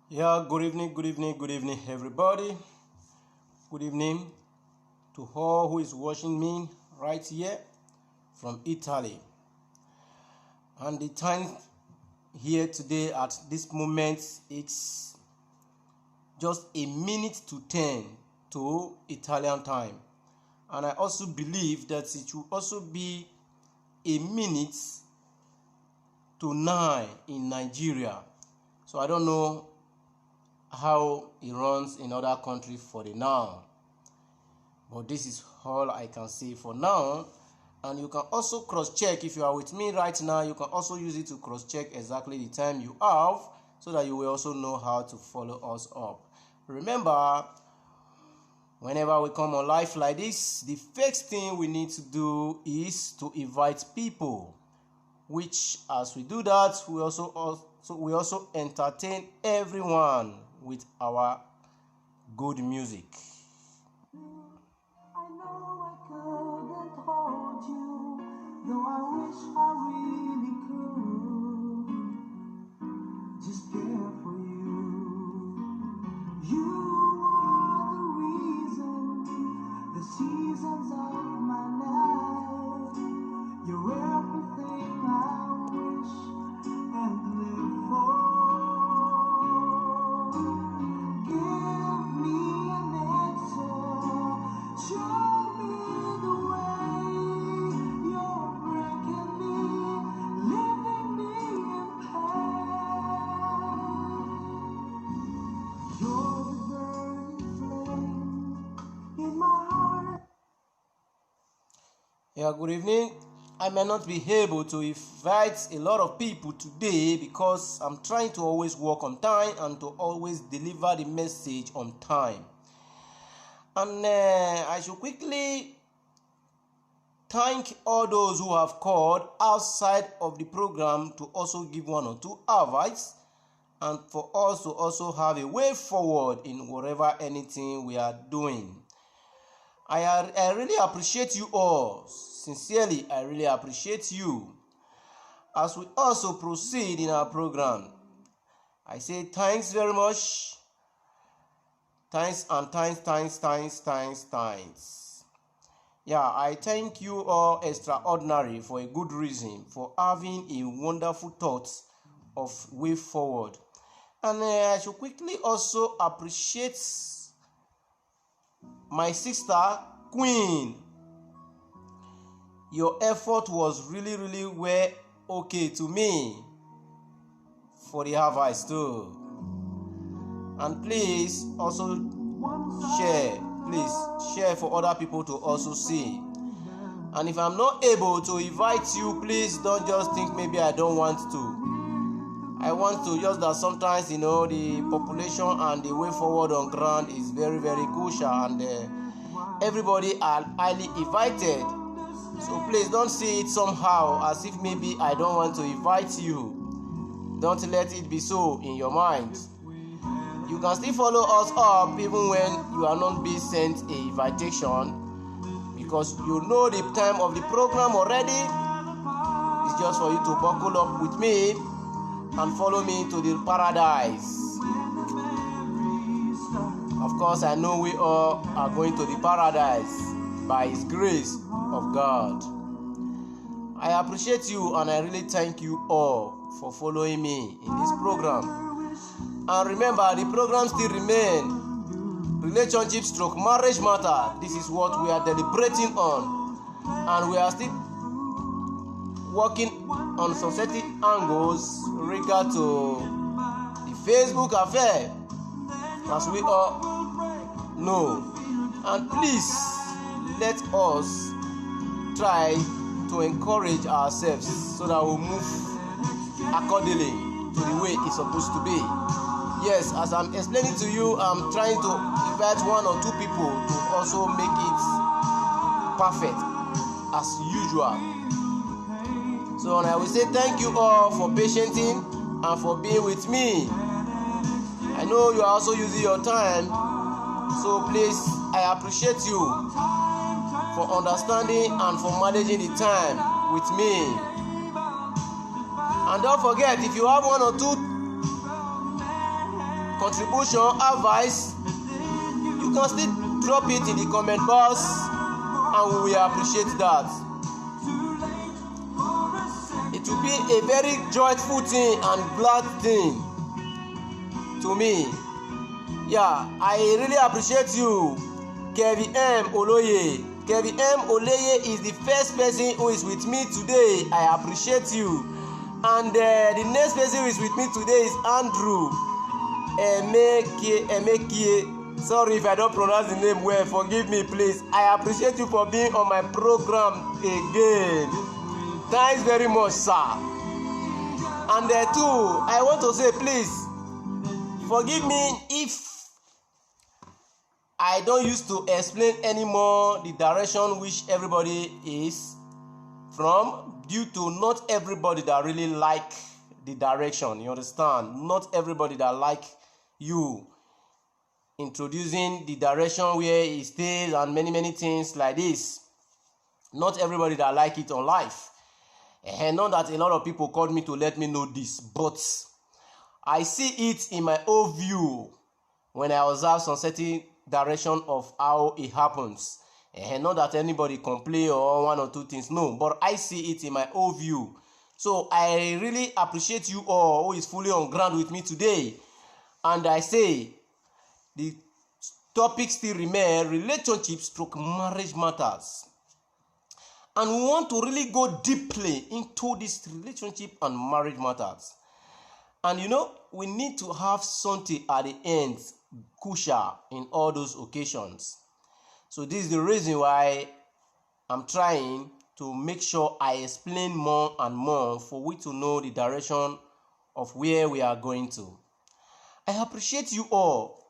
Yeah, good evening, everybody. Good evening to all who is watching me right here from Italy. And the time here today at this moment, it's just a minute to 10 to Italian time. And I also believe that it will also be a minute to 9 in Nigeria. So I don't know how it runs in other countries for the now, but this is all I can say for now. And you can also cross-check. If you are with me right now, you can also use it to cross-check exactly the time you have, so that you will also know how to follow us up. Remember, whenever we come on live like this, the first thing we need to do is to invite people, which as we do that, we also entertain everyone with our good music. I know I couldn't hold you, though I wish I really could. Just care for you. You are the reason, the seasons of my life. You're everything I wish and live for. Give me an answer. Show me the way. You're breaking me, leaving me in pain. You're the burning flame in my heart. Yeah, good evening. I may not be able to invite a lot of people today because I'm trying to always work on time and to always deliver the message on time. And I should quickly thank all those who have called outside of the program to also give one or two advice, and for us to also have a way forward in whatever anything we are doing. I really appreciate you all. Sincerely, I really appreciate you. As we also proceed in our program, I say thanks very much. Thanks and thanks. Yeah, I thank you all extraordinary for a good reason, for having a wonderful thought of way forward. And I should quickly also appreciate my sister Queen. Your effort was really well okay to me for the advice too. And please also share for other people to also see. And if I'm not able to invite you, please don't just think maybe I don't want to. I want to, just that sometimes the population and the way forward on ground is very crucial, and everybody are highly invited. So please don't see it somehow as if maybe I don't want to invite you. Don't let it be so in your mind. You can still follow us up even when you are not being sent an invitation, because you know the time of the program already. It's just for you to buckle up with me and follow me to the paradise. Of course, I know we all are going to the paradise by His grace of God. I appreciate you, and I really thank you all for following me in this program. And remember, the program still remain relationship / marriage matter. This is what we are deliberating on, and we are still working on some certain angles regard to the Facebook affair, as we all know. And please let us try to encourage ourselves so that we move accordingly to the way it's supposed to be. Yes, as I'm explaining to you, I'm trying to invite one or two people to also make it perfect as usual. So I will say thank you all for patienting and for being with me. I know you are also using your time, so please, I appreciate you for understanding and for managing the time with me. And don't forget, if you have one or two contribution, advice, you can still drop it in the comment box, and we will appreciate that. It will be a very joyful thing and glad thing to me. Yeah, I really appreciate you, Kevin M. Oloye. Kevin M. Oloye is the first person who is with me today. I appreciate you. And the next person who is with me today is Andrew Emekie. Sorry if I don't pronounce the name well. Forgive me, please. I appreciate you for being on my program again. Thanks very much, sir. And too, I want to say, please forgive me if I don't used to explain anymore the direction which everybody is from, due to not everybody that really like the direction. You understand? Not everybody that like you introducing the direction where it stays and many things like this. Not everybody that like it on life. And not that a lot of people called me to let me know this, but I see it in my own view when I observe some certain direction of how it happens. And not that anybody complain or one or two things, no, but I see it in my own view. So I really appreciate you all who is fully on ground with me today. And I say the topic still remain relationships / marriage matters. And we want to really go deeply into this relationship and marriage matters. And we need to have something at the end crucial in all those occasions. So this is the reason why I'm trying to make sure I explain more and more for we to know the direction of where we are going to. I appreciate you all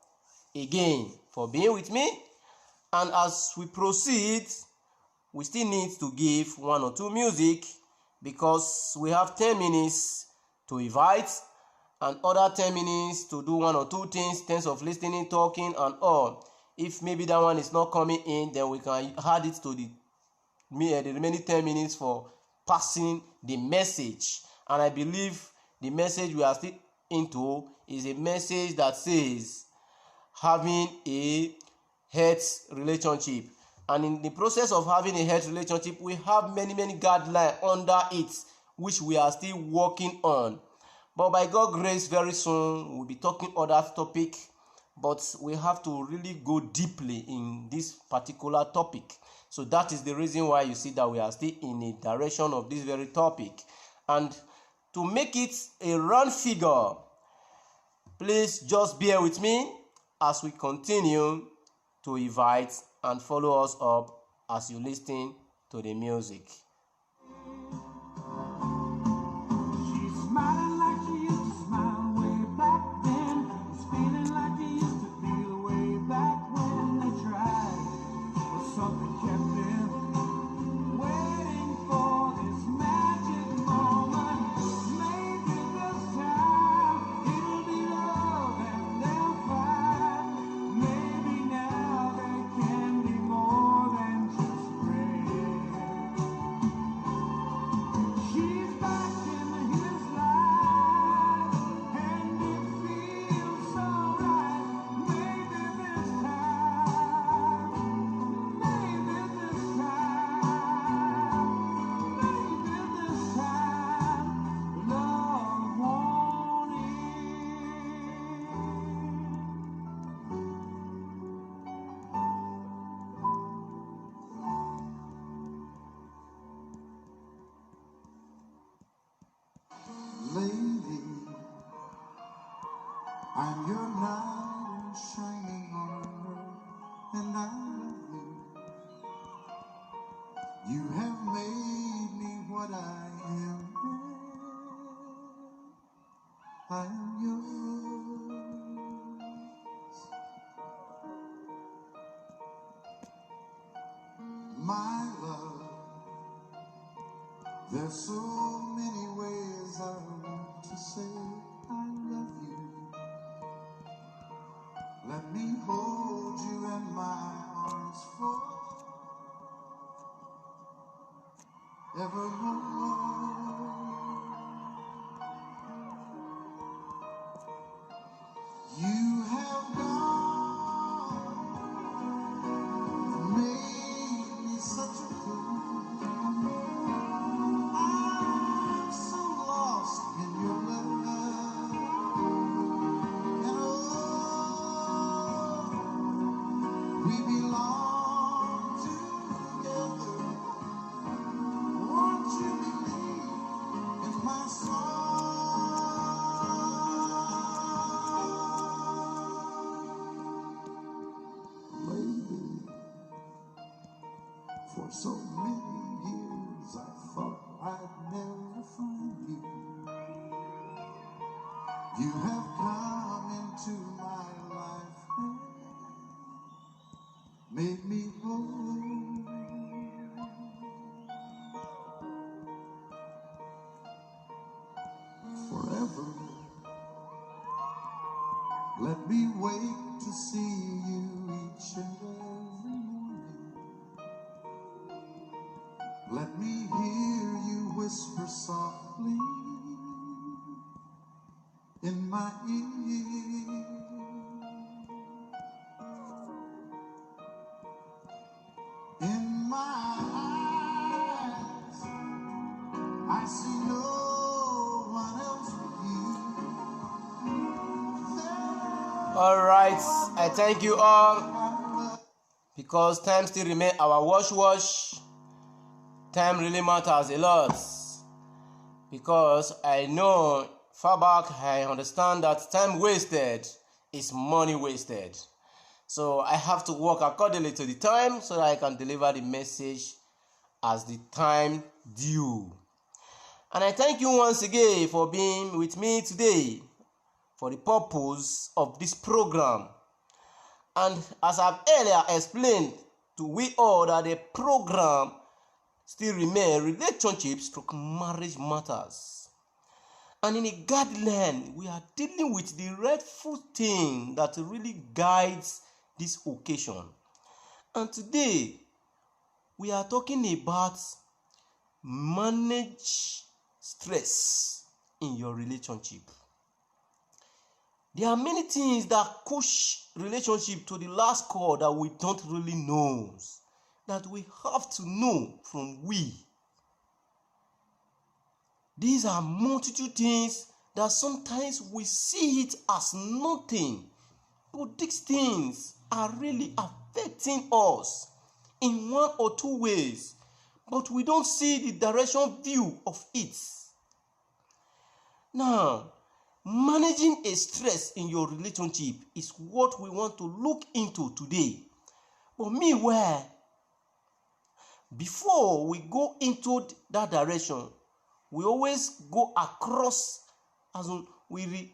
again for being with me. And as we proceed, we still need to give one or two music, because we have 10 minutes to invite and other 10 minutes to do one or two things, terms of listening, talking and all. If maybe that one is not coming in, then we can add it to the remaining 10 minutes for passing the message. And I believe the message we are still into is a message that says having a health relationship. And in the process of having a health relationship, we have many guidelines under it, which we are still working on. But by God's grace, very soon we'll be talking other topic. But we have to really go deeply in this particular topic. So that is the reason why you see that we are still in a direction of this very topic. And to make it a round figure, please just bear with me as we continue to invite and follow us up as you listen to the music. She's smiling like she used to smile way back then. He's feeling like he used to feel way back when they tried. But something kept him waiting for this magic moment. Maybe this time it'll be love and they'll find. Maybe now they can be more than just friends. She's back in his life, and it feels so right. Maybe this time, maybe this time, love won't end. Lady, I'm your knight in shining armor, and I love you. You have made me what I am. I am yours. My love, there's so many ways I want to say I love you. Let me hold you in my arms forevermore. You For so many years I thought I'd never find you. You have come into my life and made me whole. Forever, let me wait to see you each and every morning. Let me hear you whisper softly in my ear. In my eyes, I see no one else but you. All right, I thank you all because time still remains our wash. Time really matters a lot because I know far back I understand that time wasted is money wasted. So I have to work accordingly to the time so that I can deliver the message as the time due. And I thank you once again for being with me today for the purpose of this program. And as I've earlier explained to we all that the program still remains relationships to marriage matters. And in a guideline, we are dealing with the rightful thing that really guides this occasion. And today, we are talking about manage stress in your relationship. There are many things that push relationship to the last call that we don't really know, that we have to know from we. These are multitude things that sometimes we see it as nothing, but these things are really affecting us in one or two ways, but we don't see the direction view of it. Now, managing a stress in your relationship is what we want to look into today. But meanwhile, before we go into that direction, we always go across, as in we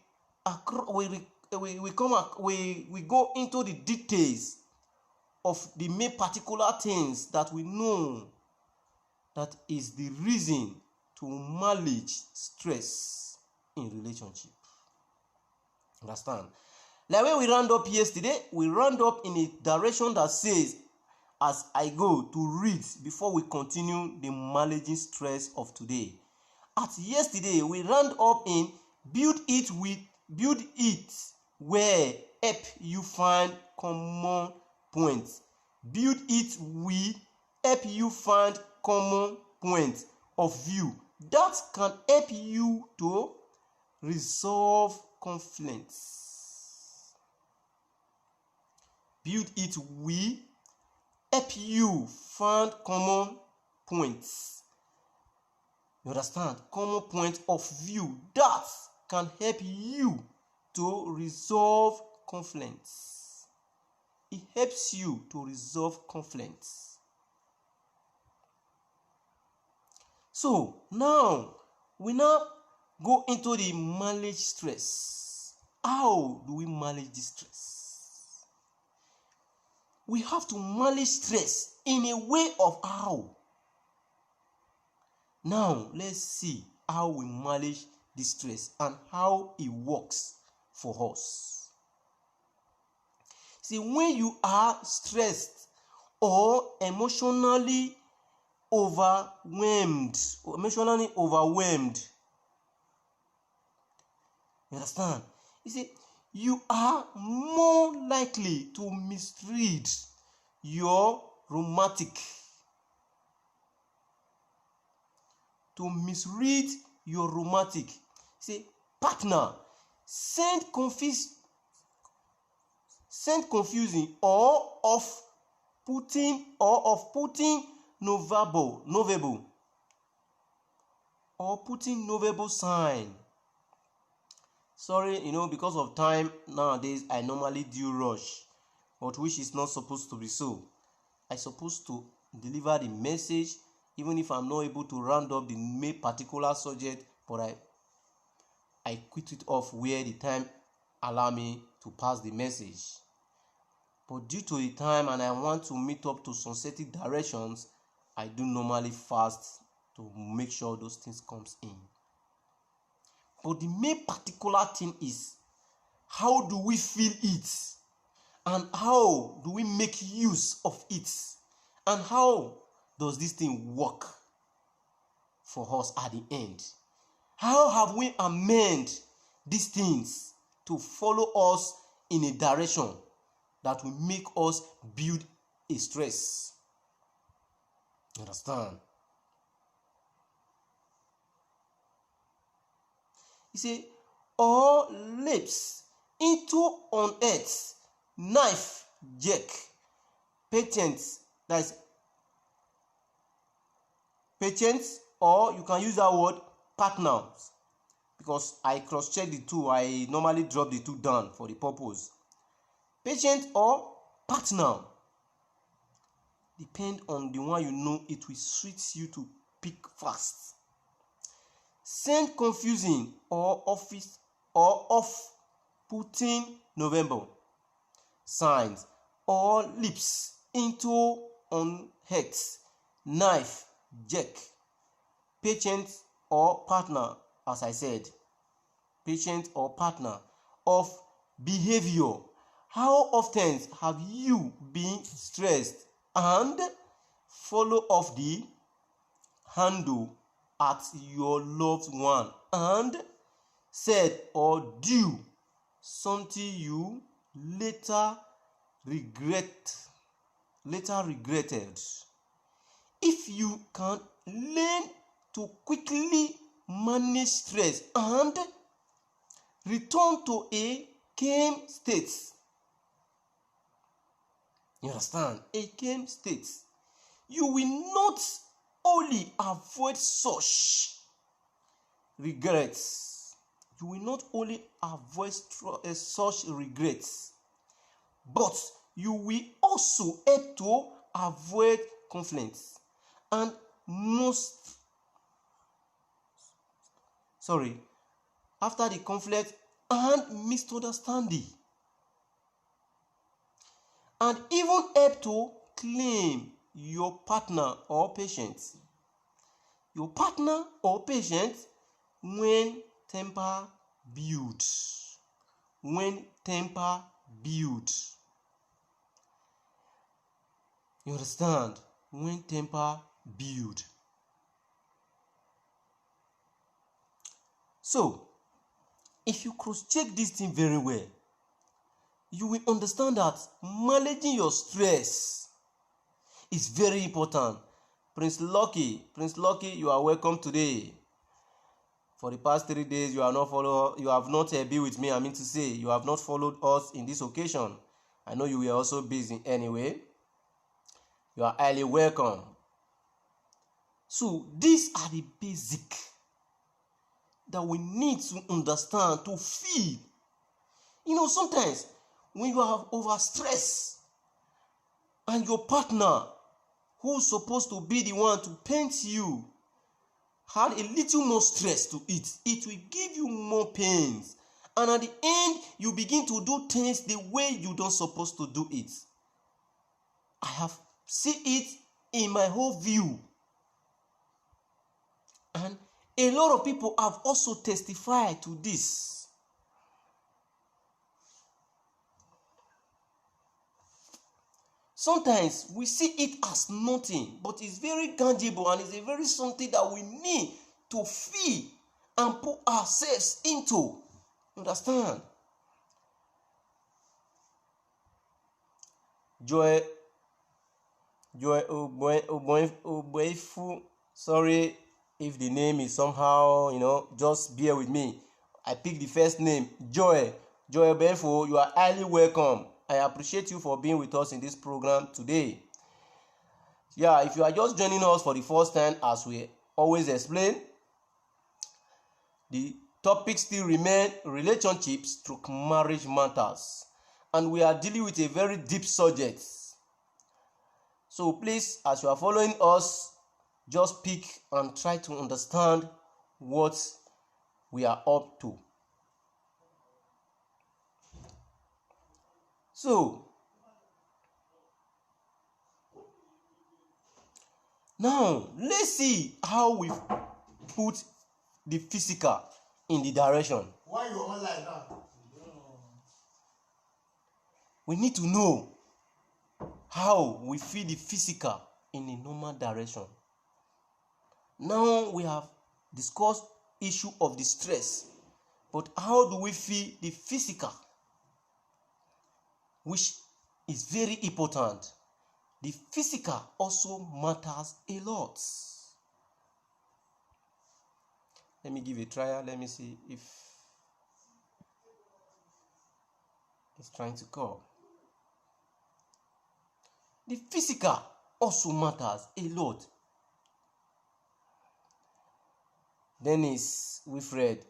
go into the details of the main particular things that we know that is the reason to manage stress in relationship. Understand? Like when we round up yesterday, we round up in a direction that says, as I go to read before we continue the managing stress of today. At yesterday, we round up in build it where help you find common points. Build it with help you find common points of view that can help you to resolve conflicts. Build it with help you find common points. You understand? Common point of view that can help you to resolve conflicts. It helps you to resolve conflicts. So now we go into the manage stress. How do we manage this stress? We have to manage stress in a way of how. Now let's see how we manage this stress and how it works for us. See, when you are stressed or emotionally overwhelmed, you understand? You see, you are more likely to misread your romantic. See, partner send confusing or of putting novable sign. Sorry, because of time nowadays I normally do rush, but which is not supposed to be so. I supposed to deliver the message, even if I'm not able to round up the main particular subject, but I quit it off where the time allow me to pass the message. But due to the time and I want to meet up to some certain directions, I do normally fast to make sure those things comes in. But the main particular thing is, how do we feel it? And how do we make use of it? And how does this thing work for us at the end? How have we amended these things to follow us in a direction that will make us build a stress? Understand? He say, all lips into on earth, knife, jack, patience, that is patience, or you can use that word partners, because I cross-check the two. I normally drop the two down for the purpose. Patient or partner, depend on the one you know it will suit you to pick fast. Send confusing or office or off-putting November signs or lips into on hex, knife, jack, patient or partner, as I said, patient or partner of behavior. How often have you been stressed and follow off the handle at your loved one and said or do something you later regretted? If you can learn to quickly manage stress and return to a calm state, you understand? A calm state, you will not only avoid such regrets, such regrets, but you will also help to avoid conflicts and after the conflict and misunderstanding, and even help to claim your partner or patient. Your partner or patient when temper builds. You understand? When temper builds. So, if you cross-check this thing very well, you will understand that managing your stress is very important. Prince Lucky, you are welcome today. For the past 3 days, you have not been with me. You have not followed us in this occasion. I know you were also busy anyway. You are highly welcome. So these are the basic that we need to understand, to feel. Sometimes when you are overstressed and your partner, who's supposed to be the one to paint you, had a little more stress to it, it will give you more pains. And at the end, you begin to do things the way you don't supposed to do it. I have seen it in my whole view. And a lot of people have also testified to this. Sometimes we see it as nothing, but it's very tangible and it's a very something that we need to feel and put ourselves into. Understand? Joy Oboifu. Sorry if the name is somehow, just bear with me. I picked the first name, Joy Oboifu. You are highly welcome. I appreciate you for being with us in this program today. Yeah, if you are just joining us for the first time, as we always explain, the topic still remain relationships through marriage matters, and we are dealing with a very deep subject. So please, as you are following us, just pick and try to understand what we are up to. So now let's see how we put the physical in the direction. Why you online now? We need to know how we feel the physical in a normal direction. Now we have discussed issue of the stress, but how do we feel the physical, which is very important. The physical also matters a lot. Let me give a trial. Let me see if it's trying to call. The physical also matters a lot. Dennis Wilfred,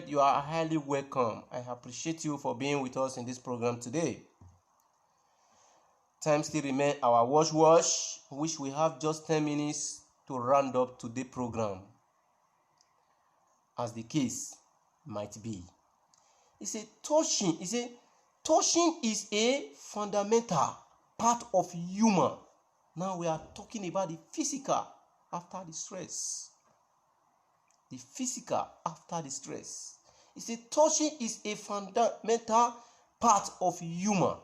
you are highly welcome. I appreciate you for being with us in this program today. Time still remains our watch, which we have just 10 minutes to round up today's program, as the case might be. Touching is a fundamental part of human. Now we are talking about the physical after the stress. The physical after the stress. Touching is a fundamental part of human.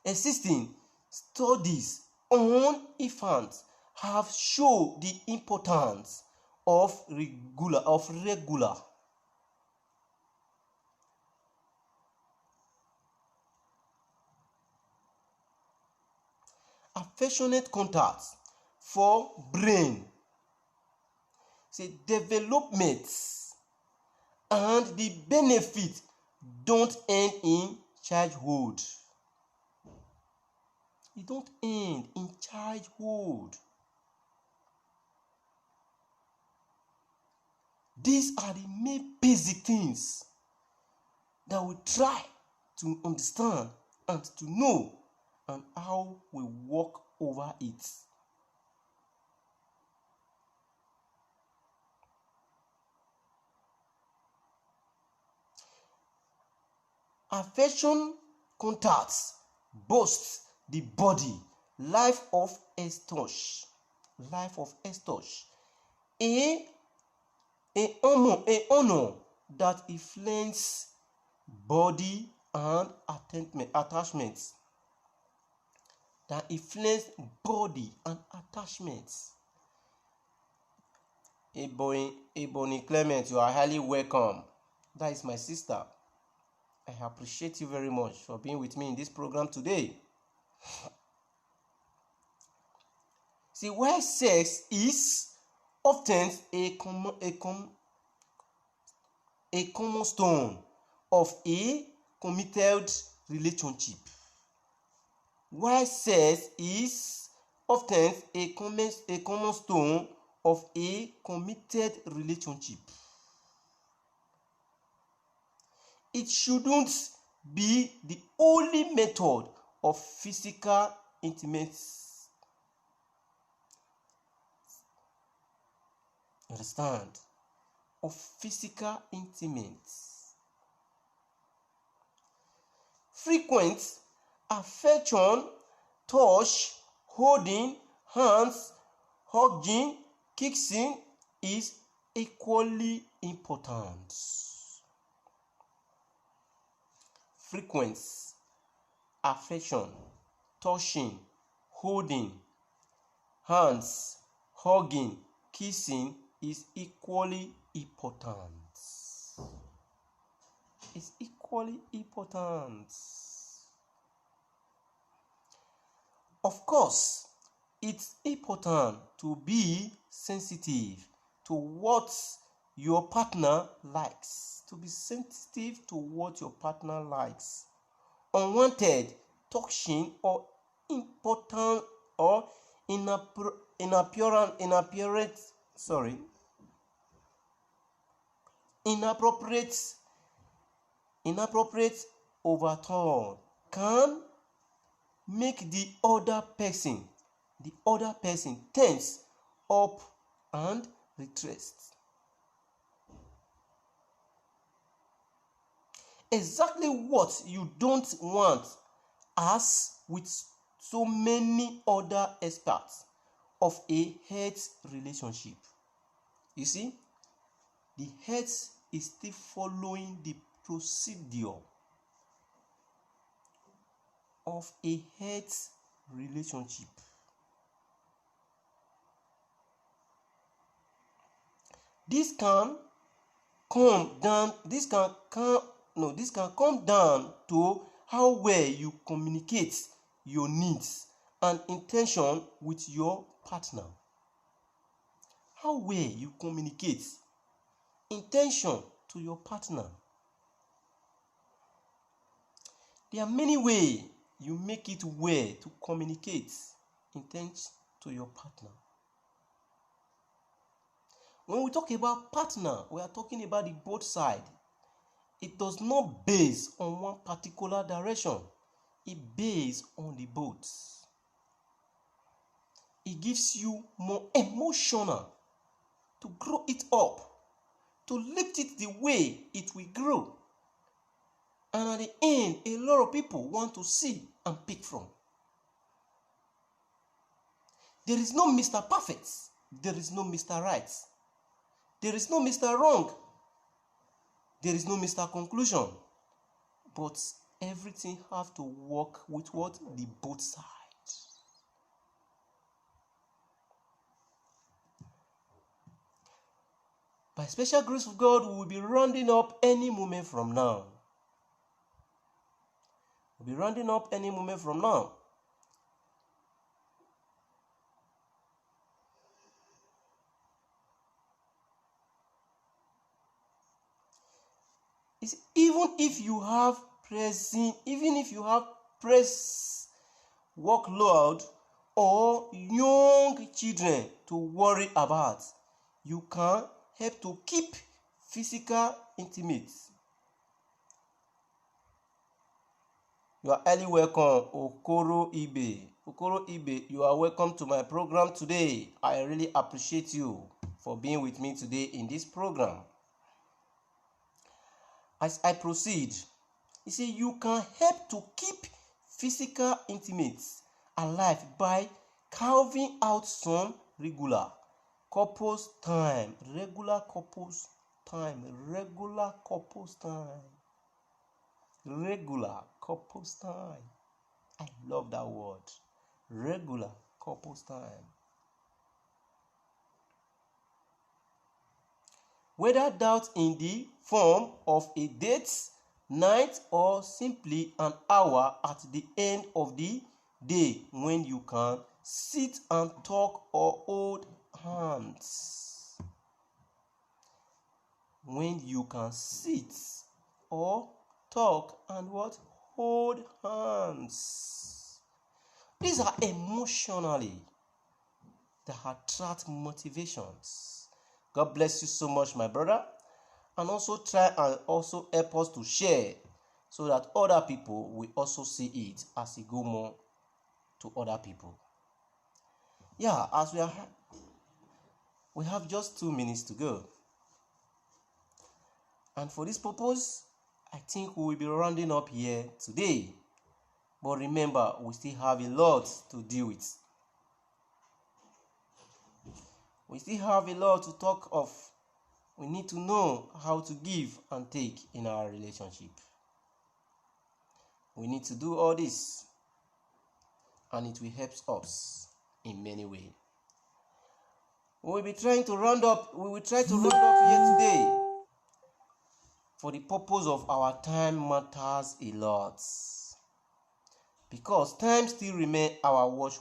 Existing studies on infants have shown the importance of regular affectionate contact for brain development, and the benefit don't end in childhood. It don't end in childhood. These are the main basic things that we try to understand and to know, and how we walk over it. Affection contacts boosts the body. Life of Estosh. A honor that influences body and attachments. Ebony Clement, you are highly welcome. That is my sister. I appreciate you very much for being with me in this program today. Where sex is often a cornerstone of a committed relationship. Where sex is often a cornerstone of a committed relationship. It shouldn't be the only method of physical intimacy. Understand? Of physical intimacy. Frequent affection, touch, holding hands, hugging, kissing is equally important. Frequent affection, touching, holding hands, hugging, kissing is equally important. It's equally important. Of course, it's important to be sensitive to what your partner likes. To be sensitive to what your partner likes. Unwanted touching or important or inappropriate overtone can make the other person tense up and retraced. Exactly what you don't want, as with so many other aspects of a health relationship. You see, the health is still following the procedure of a health relationship. This can come down to how well you communicate your needs and intention with your partner. How well you communicate intention to your partner. There are many ways you make it well to communicate intent to your partner. When we talk about partner, we are talking about the both sides. It does not base on one particular direction. It based on the both. It gives you more emotional to grow it up, to lift it the way it will grow. And at the end, a lot of people want to see and pick from. There is no Mr. Perfect. There is no Mr. Right. There is no Mr. Wrong. There is no Mr. Conclusion. But everything has to work with what? The both sides. By special grace of God, we will be rounding up any moment from now. We'll be rounding up any moment from now. Even if you have press workload or young children to worry about, you can help to keep physical intimate. You are highly welcome, Okoro Ibe. Okoro Ibe, you are welcome to my program today. I really appreciate you for being with me today in this program. As I proceed, you see, you can help to keep physical intimacy alive by carving out some regular couples time. Regular couples time. I love that word. Regular couples time. Whether that in the form of a date night or simply an hour at the end of the day when you can sit and talk or hold hands. When you can sit or talk and what? Hold hands. These are emotionally that attract motivations. God bless you so much, my brother. And also try and also help us to share so that other people will also see it as it go more to other people. Yeah, as we have just 2 minutes to go. And for this purpose, I think we will be rounding up here today. But remember, we still have a lot to deal with. We still have a lot to talk of. We need to know how to give and take in our relationship. We need to do all this, and it will help us in many ways. We will try to round up here today. For the purpose of our time matters a lot. Because time still remains our watch,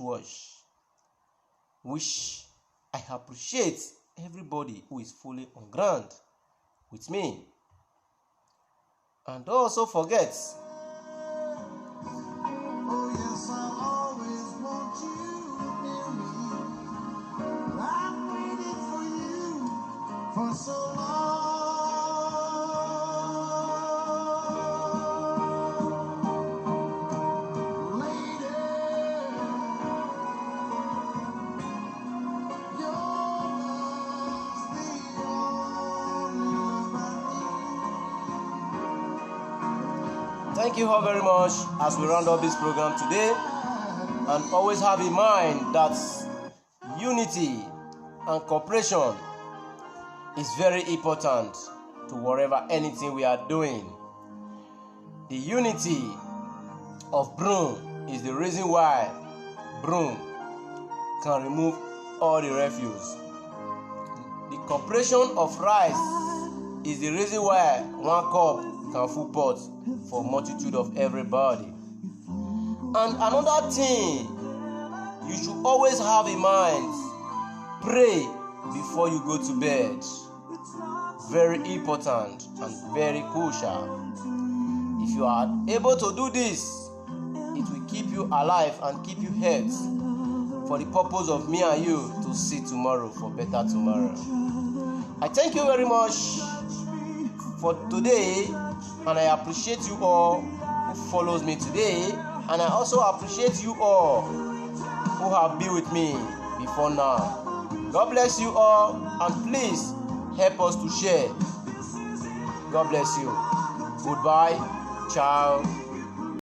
which I appreciate everybody who is fully on ground with me. And also forget, Oh yes, I'll always want you near me. I've waited for you for so long. Lady, Thank you all very much as we round up this program today, and always have in mind that unity and cooperation is very important to whatever anything we are doing. The unity of broom is the reason why broom can remove all the refuse. The cooperation of rice is the reason why one cup can full pot for multitude of everybody. And another thing you should always have in mind, pray before you go to bed. Very important and very crucial. If you are able to do this, it will keep you alive and keep you healthy for the purpose of me and you to see tomorrow for better tomorrow. I thank you very much for today, and I appreciate you all who follows me today, and I also appreciate you all who have been with me before now. God bless you all, and please help us to share. God bless you. Goodbye. Ciao.